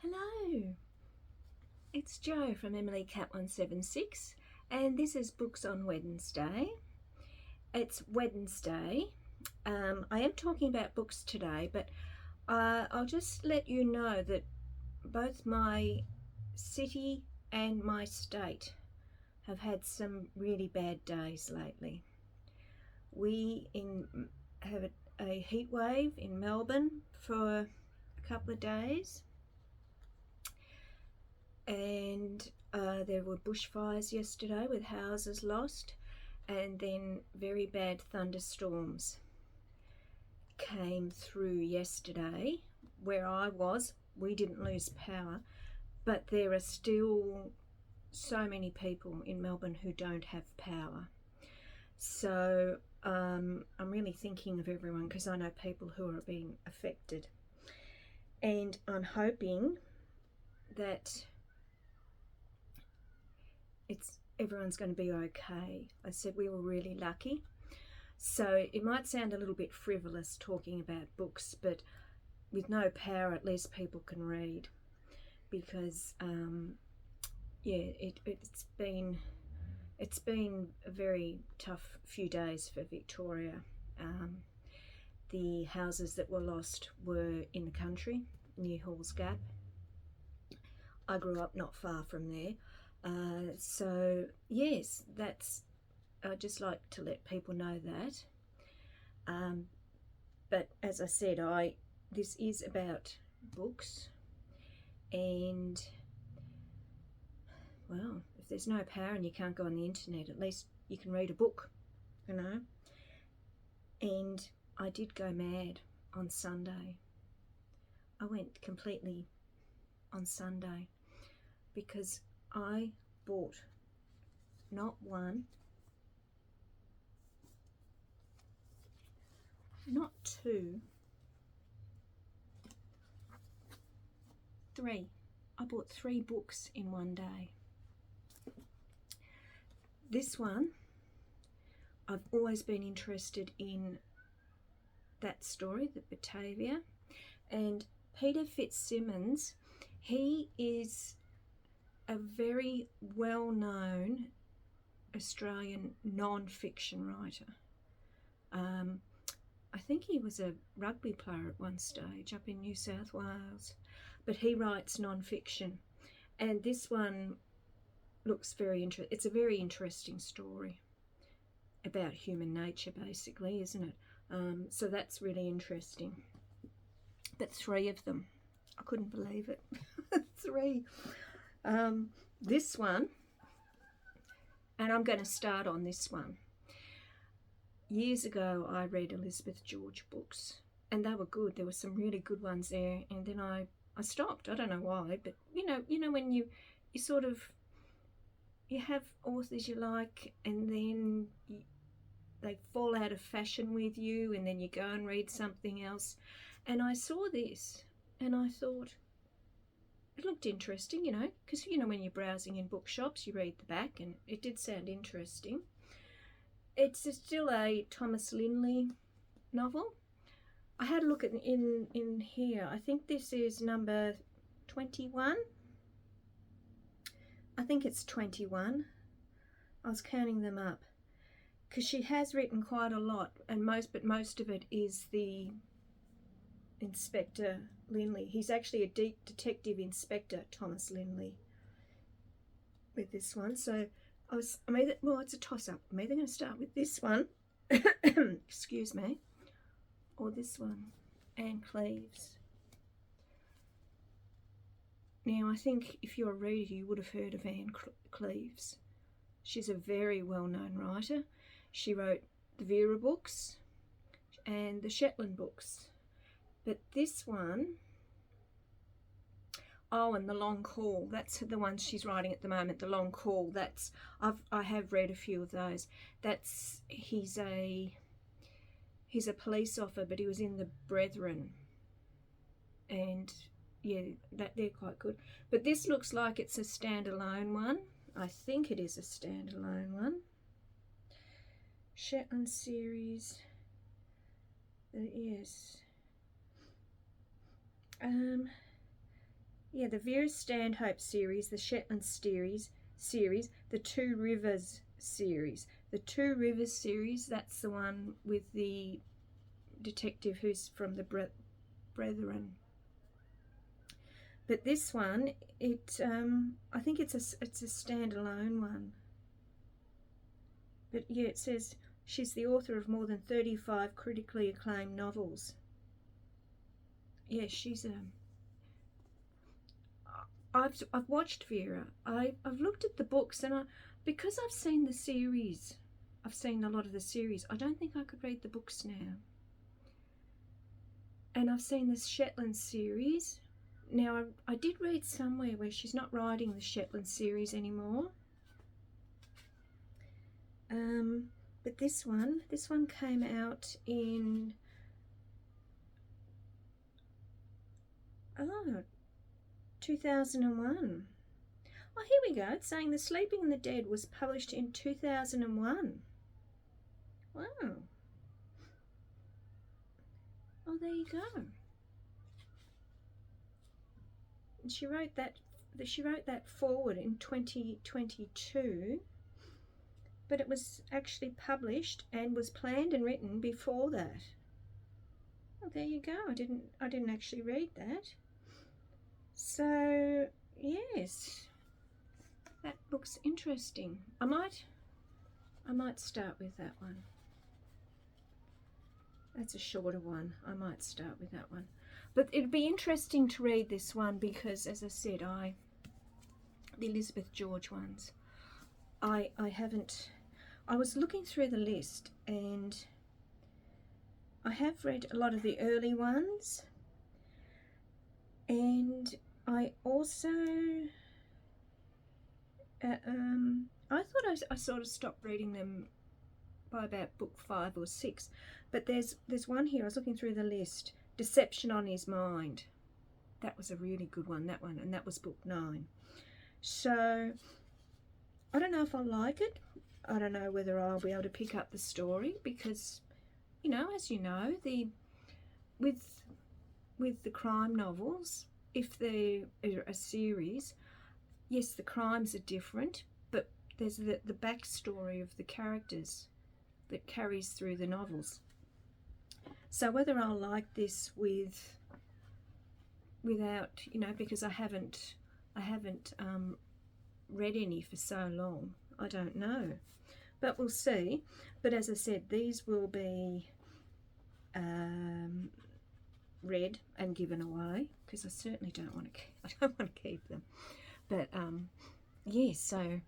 Hello, it's Jo from Emily Cat 176 and this is Books on Wednesday. It's Wednesday. I am talking about books today, but I'll just let you know that both my city and my state have had some really bad days lately. We have a heat wave in Melbourne for a couple of days. And there were bushfires yesterday with houses lost, and then very bad thunderstorms came through yesterday. Where I was, we didn't lose power, but there are still so many people in Melbourne who don't have power. So I'm really thinking of everyone, because I know people who are being affected, and I'm hoping that everyone's going to be okay. I said we were really lucky. So it might sound a little bit frivolous talking about books, but with no power, at least people can read, because it's been a very tough few days for Victoria. The houses that were lost were in the country near Halls Gap. I grew up not far from there. So yes, I'd just like to let people know that. But as I said, this is about books, and well, if there's no power and you can't go on the internet, at least you can read a book, you know. And I did go mad on Sunday. I went completely on Sunday because I bought not one, not two, three. I bought 3 books in one day. This one, I've always been interested in that story, the Batavia, and Peter Fitzsimmons, he is a very well-known Australian non-fiction writer. I think he was a rugby player at one stage up in New South Wales, but he writes non-fiction, and this one looks very interesting. It's a very interesting story about human nature, basically, isn't it? So that's really interesting. But 3 of them, I couldn't believe it. 3. This one, and I'm going to start on this one. Years ago, I read Elizabeth George books, and they were good. There were some really good ones there, and then I stopped. I don't know why, but you know when you sort of, you have authors you like, and then they fall out of fashion with you, and then you go and read something else. And I saw this, and I thought, it looked interesting, because, when you're browsing in bookshops, you read the back, and it did sound interesting. It's still a Thomas Linley novel. I had a look in here. I think this is number 21. I think it's 21. I was counting them up, because she has written quite a lot, and most of it is the Inspector Linley. He's actually a deep detective inspector, Thomas Linley, with this one. So it's a toss-up. I'm either going to start with this one, excuse me, or this one, Anne Cleeves. Now, I think if you're a reader, you would have heard of Anne Cleeves. She's a very well-known writer. She wrote the Vera books and the Shetland books. But this one, and The Long Call, that's the one she's writing at the moment, The Long Call. I have read a few of those. He's a police officer, but he was in the Brethren, and yeah, they're quite good. But this looks like it's a standalone one. I think it is a standalone one. Shetland series. Yes. Yeah, the Vera Stanhope series, the Shetland series, the Two Rivers series. The Two Rivers series, that's the one with the detective who's from the Brethren. But this one, I think it's a standalone one. But yeah, it says she's the author of more than 35 critically acclaimed novels. Yeah, she's a. I've watched Vera. I've looked at the books, and because I've seen the series, I've seen a lot of the series. I don't think I could read the books now. And I've seen this Shetland series. Now I did read somewhere where she's not writing the Shetland series anymore. But this one came out in 2001. Oh, here we go. It's saying The Sleeping and the Dead was published in 2001. Wow. Oh, there you go. And she wrote that forward in 2022, but it was actually published and was planned and written before that. Oh, there you go. I didn't actually read that. So yes, that looks interesting. I might start with that one. That's a shorter one. I might start with that one. But it'd be interesting to read this one because, as I said, the Elizabeth George ones, I haven't. I was looking through the list and I have read a lot of the early ones, and I also I thought I sort of stopped reading them by about book 5 or 6, but there's one here. I was looking through the list, Deception on His Mind. That was a really good one, that one, and that was book 9. So I don't know if I'll like it. I don't know whether I'll be able to pick up the story because, as you know, with the crime novels, if they're a series, yes, the crimes are different, but there's the backstory of the characters that carries through the novels. So whether I'll like this without, because I haven't read any for so long, I don't know, but we'll see. But as I said, these will be read and given away because I certainly don't want to keep them. But yes, so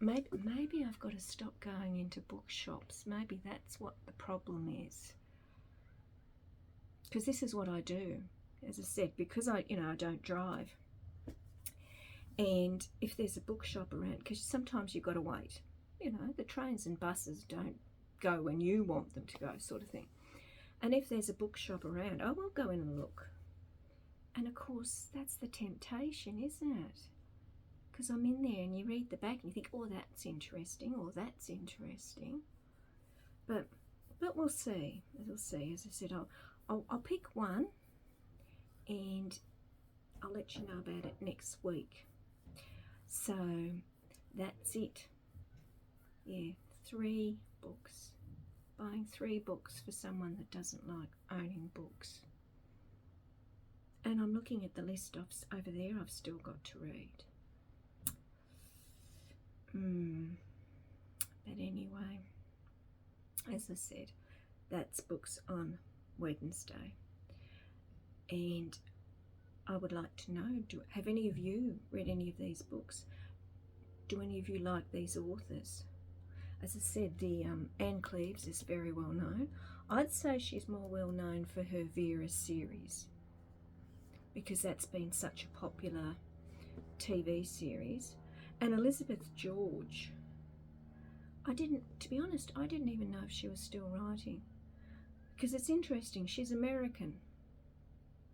maybe I've got to stop going into bookshops. Maybe that's what the problem is, because this is what I do, as I said, because I don't drive, and if there's a bookshop around, because sometimes you've got to wait, the trains and buses don't go when you want them to go, sort of thing. And if there's a bookshop around, I will go in and look. And of course, that's the temptation, isn't it? Because I'm in there and you read the back and you think, oh, that's interesting, or that's interesting. But we'll see. We'll see. As I said, I'll pick one and I'll let you know about it next week. So that's it. Yeah, 3 books. Buying 3 books for someone that doesn't like owning books. And I'm looking at the list over there I've still got to read. But anyway, as I said, that's books on Wednesday. And I would like to know, have any of you read any of these books? Do any of you like these authors? As I said, the Anne Cleeves is very well known. I'd say she's more well known for her Vera series, because that's been such a popular TV series. And Elizabeth George, to be honest, I didn't even know if she was still writing, because it's interesting, she's American,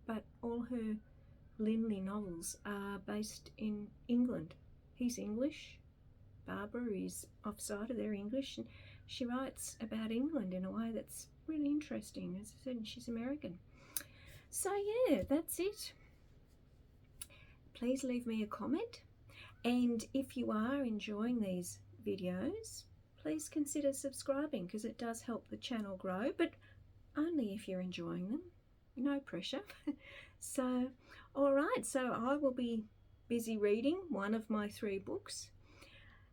but all her Linley novels are based in England. He's English, Barbara is offside, they're English, and she writes about England in a way that's really interesting. As I said, she's American. So yeah, that's it. please leave me a comment. And if you are enjoying these videos, please consider subscribing, because it does help the channel grow, but only if you're enjoying them. No pressure. So, all right, so I will be busy reading one of my 3 books.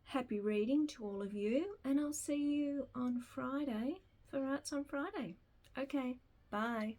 Happy reading to all of you, and I'll see you on Friday for Arts on Friday. Okay, bye.